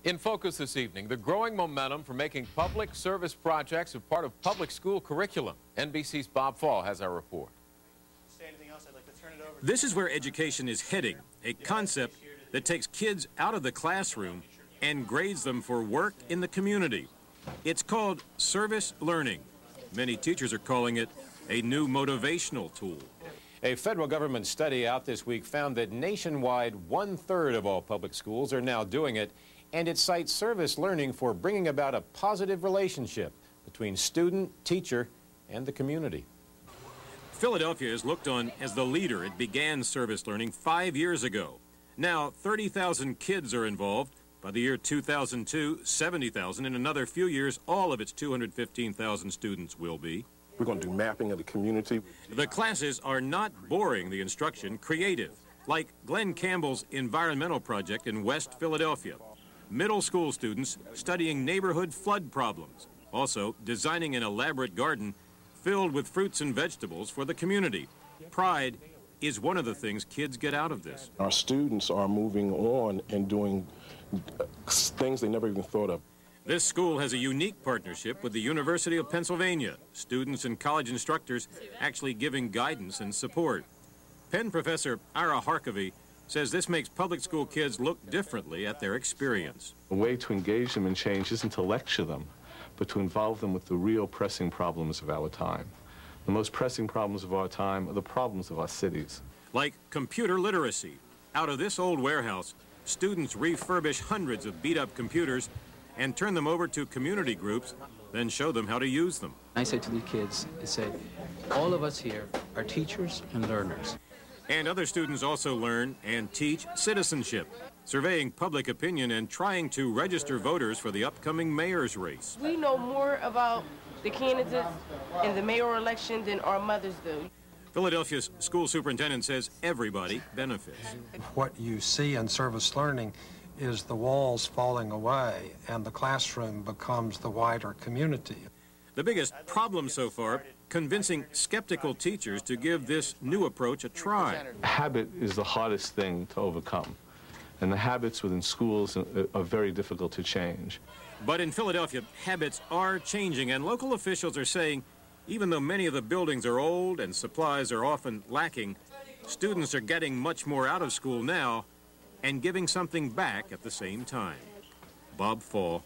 In focus this evening, the growing momentum for making public service projects a part of public school curriculum. NBC's Bob Fall has our report. This is where education is heading, a concept that takes kids out of the classroom and grades them for work in the community. It's called service learning. Many teachers are calling it a new motivational tool. A federal government study out this week found that nationwide, 1/3 of all public schools are now doing it, and it cites service learning for bringing about a positive relationship between student, teacher, and the community. Philadelphia is looked on as the leader. It began service learning 5 years ago. Now, 30,000 kids are involved. By the year 2002, 70,000. In another few years, all of its 215,000 students will be. We're going to do mapping of the community. The classes are not boring, the instruction creative, like Glenn Campbell's environmental project in West Philadelphia. Middle school students studying neighborhood flood problems, also designing an elaborate garden filled with fruits and vegetables for the community. Pride is one of the things kids get out of this. Our students are moving on and doing things they never even thought of. This school has a unique partnership with the University of Pennsylvania, students and college instructors actually giving guidance and support. Penn professor Ira Harkavy says this makes public school kids look differently at their experience. The way to engage them in change isn't to lecture them, but to involve them with the real pressing problems of our time. The most pressing problems of our time are the problems of our cities. Like computer literacy. Out of this old warehouse, students refurbish hundreds of beat-up computers and turn them over to community groups, then show them how to use them. I say to the kids, I say, all of us here are teachers and learners. And other students also learn and teach citizenship, surveying public opinion and trying to register voters for the upcoming mayor's race. We know more about the candidates in the mayoral election than our mothers do. Philadelphia's school superintendent says everybody benefits. What you see in service learning is the walls falling away and the classroom becomes the wider community. The biggest problem so far, convincing skeptical teachers to give this new approach a try. Habit is the hardest thing to overcome, and the habits within schools are very difficult to change. But in Philadelphia, habits are changing, and local officials are saying even though many of the buildings are old and supplies are often lacking, students are getting much more out of school now and giving something back at the same time. Bob Fall.